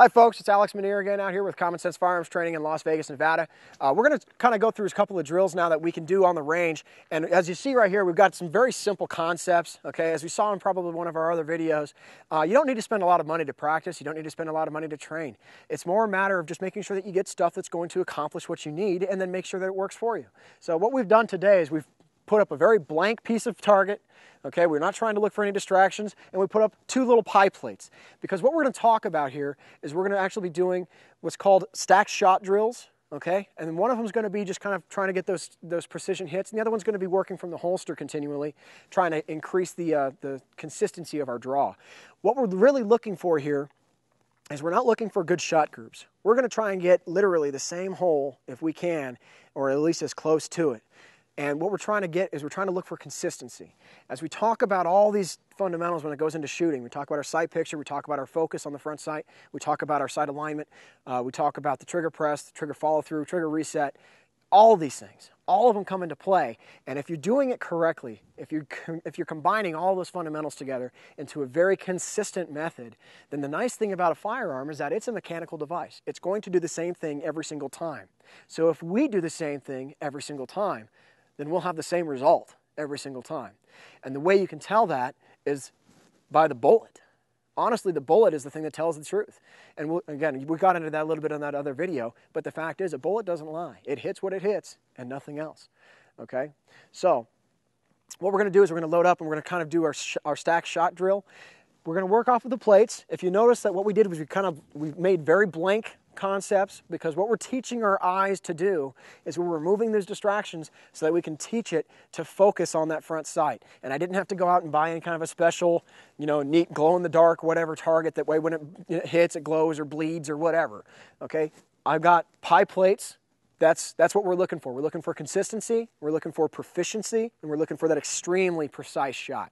Hi folks, it's Alex Manier again out here with Common Sense Firearms Training in Las Vegas, Nevada. We're going to kind of go through a couple of drills now that we can do on the range. And as you see right here, we've got some very simple concepts, okay? As we saw in probably one of our other videos, you don't need to spend a lot of money to practice. You don't need to spend a lot of money to train. It's more a matter of just making sure that you get stuff that's going to accomplish what you need and then make sure that it works for you. So what we've done today is we've put up a very blank piece of target. Okay, we're not trying to look for any distractions, and we put up two little pie plates. Because what we're going to talk about here is we're going to actually be doing what's called stacked shot drills, okay? And then one of them is going to be just kind of trying to get those precision hits, and the other one's going to be working from the holster continually, trying to increase the consistency of our draw. What we're really looking for here is we're not looking for good shot groups. We're going to try and get literally the same hole if we can, or at least as close to it. And what we're trying to get is we're trying to look for consistency. As we talk about all these fundamentals when it goes into shooting, we talk about our sight picture, we talk about our focus on the front sight, we talk about our sight alignment, we talk about the trigger press, the trigger follow through, trigger reset, all these things. All of them come into play. And if you're doing it correctly, if you're combining all those fundamentals together into a very consistent method, then the nice thing about a firearm is that it's a mechanical device. It's going to do the same thing every single time. So if we do the same thing every single time, then we'll have the same result every single time. And the way you can tell that is by the bullet. Honestly, the bullet is the thing that tells the truth. And again, we got into that a little bit on that other video, but the fact is a bullet doesn't lie. It hits what it hits and nothing else, okay? So what we're going to do is we're going to load up and we're going to kind of do our stack shot drill. We're going to work off of the plates. If you notice that what we did was we made very blank concepts, because what we're teaching our eyes to do is we're removing those distractions so that we can teach it to focus on that front sight. And I didn't have to go out and buy any kind of a special, neat glow-in-the-dark whatever target. That way when it hits, it glows or bleeds or whatever. Okay, I've got pie plates. That's what we're looking for. We're looking for consistency, we're looking for proficiency, and we're looking for that extremely precise shot.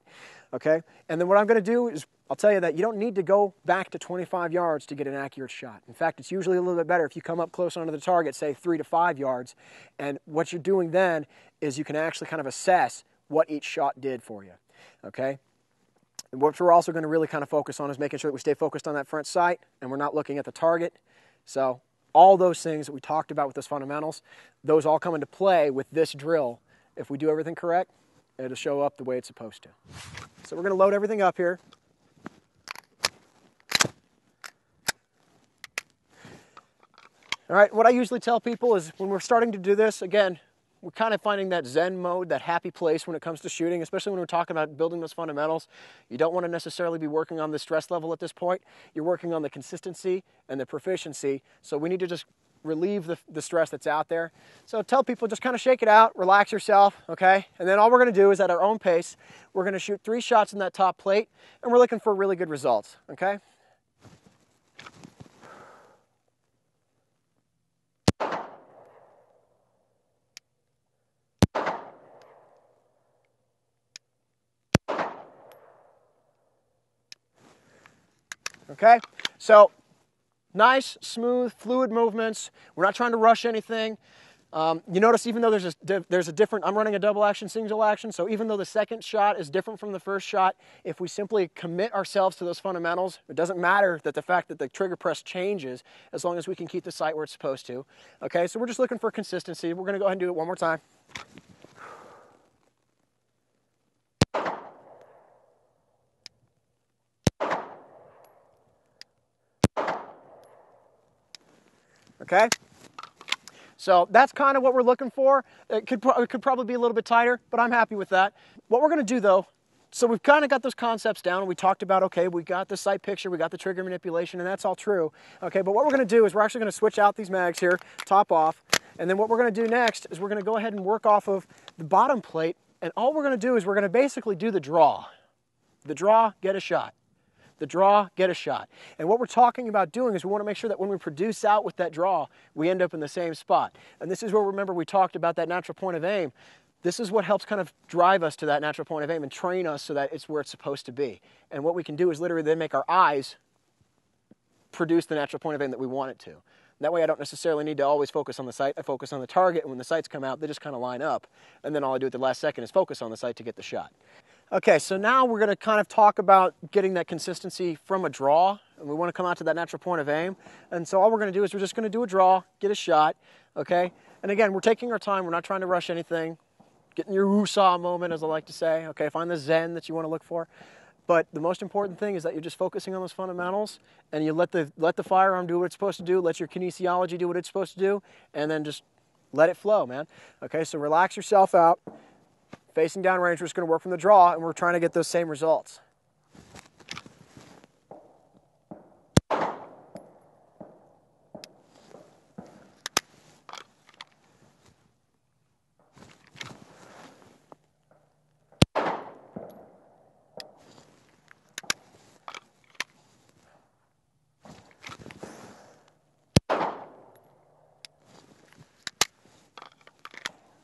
Okay, and then what I'm going to do is I'll tell you that you don't need to go back to 25 yards to get an accurate shot. In fact, it's usually a little bit better if you come up close onto the target, say 3 to 5 yards, and what you're doing then is you can actually kind of assess what each shot did for you. Okay, and what we're also going to really kind of focus on is making sure that we stay focused on that front sight and we're not looking at the target. So all those things that we talked about with those fundamentals, those all come into play with this drill. If we do everything correct, it'll show up the way it's supposed to. So we're going to load everything up here. All right, what I usually tell people is when we're starting to do this, again, we're kind of finding that Zen mode, that happy place when it comes to shooting, especially when we're talking about building those fundamentals. You don't want to necessarily be working on the stress level at this point. You're working on the consistency and the proficiency, so we need to just relieve the stress that's out there. So tell people, just kind of shake it out, relax yourself, okay? And then all we're going to do is at our own pace, we're going to shoot 3 shots in that top plate, and we're looking for really good results, okay? Okay, so nice, smooth, fluid movements. We're not trying to rush anything. You notice even though there's a different, I'm running a double action, single action, so even though the second shot is different from the first shot, if we simply commit ourselves to those fundamentals, it doesn't matter that the fact that the trigger press changes as long as we can keep the sight where it's supposed to. Okay, so we're just looking for consistency. We're going to go ahead and do it one more time. Okay, so that's kind of what we're looking for. It could probably be a little bit tighter, but I'm happy with that. What we're going to do though, so we've kind of got those concepts down. We talked about, okay, we got the sight picture, we got the trigger manipulation, and that's all true. Okay, but what we're going to do is we're actually going to switch out these mags here, top off, and then what we're going to do next is we're going to go ahead and work off of the bottom plate, and all we're going to do is we're going to basically do the draw. The draw, get a shot. The draw, get a shot. And what we're talking about doing is we want to make sure that when we produce out with that draw, we end up in the same spot. And this is where, remember, we talked about that natural point of aim. This is what helps kind of drive us to that natural point of aim and train us so that it's where it's supposed to be. And what we can do is literally then make our eyes produce the natural point of aim that we want it to. That way I don't necessarily need to always focus on the sight. I focus on the target, and when the sights come out, they just kind of line up. And then all I do at the last second is focus on the sight to get the shot. Okay, so now we're going to kind of talk about getting that consistency from a draw, and we want to come out to that natural point of aim. And so all we're going to do is we're just going to do a draw, get a shot, okay? And again, we're taking our time. We're not trying to rush anything. Getting your woo-saw moment, as I like to say, okay? Find the zen that you want to look for. But the most important thing is that you're just focusing on those fundamentals, and you let the firearm do what it's supposed to do, let your kinesiology do what it's supposed to do, and then just let it flow, man. Okay, so relax yourself out. Facing downrange, we're just going to work from the draw, and we're trying to get those same results.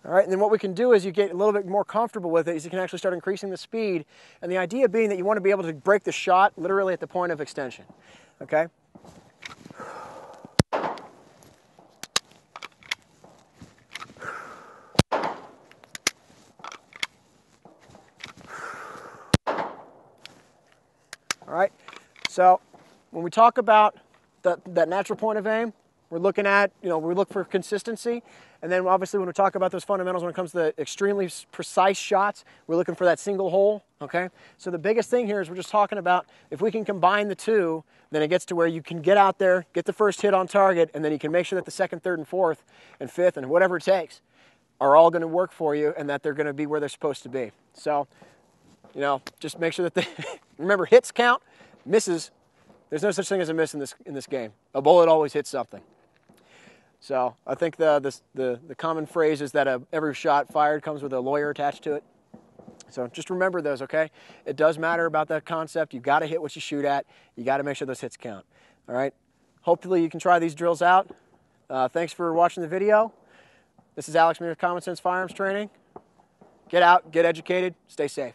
All right, and then what we can do is you get a little bit more comfortable with it is you can actually start increasing the speed. And the idea being that you want to be able to break the shot literally at the point of extension, okay? All right, so when we talk about that natural point of aim, we're looking at, we look for consistency. And then obviously when we talk about those fundamentals, when it comes to the extremely precise shots, we're looking for that single hole, okay? So the biggest thing here is we're just talking about if we can combine the two, then it gets to where you can get out there, get the first hit on target, and then you can make sure that the second, third, and fourth, and fifth, and whatever it takes are all going to work for you and that they're going to be where they're supposed to be. So, just make sure that remember, hits count, misses. There's no such thing as a miss in this game. A bullet always hits something. So I think the common phrase is that every shot fired comes with a lawyer attached to it. So just remember those, okay? It does matter about that concept. You've got to hit what you shoot at. You got to make sure those hits count. All right? Hopefully you can try these drills out. Thanks for watching the video. This is Alex Mead with Common Sense Firearms Training. Get out, get educated, stay safe.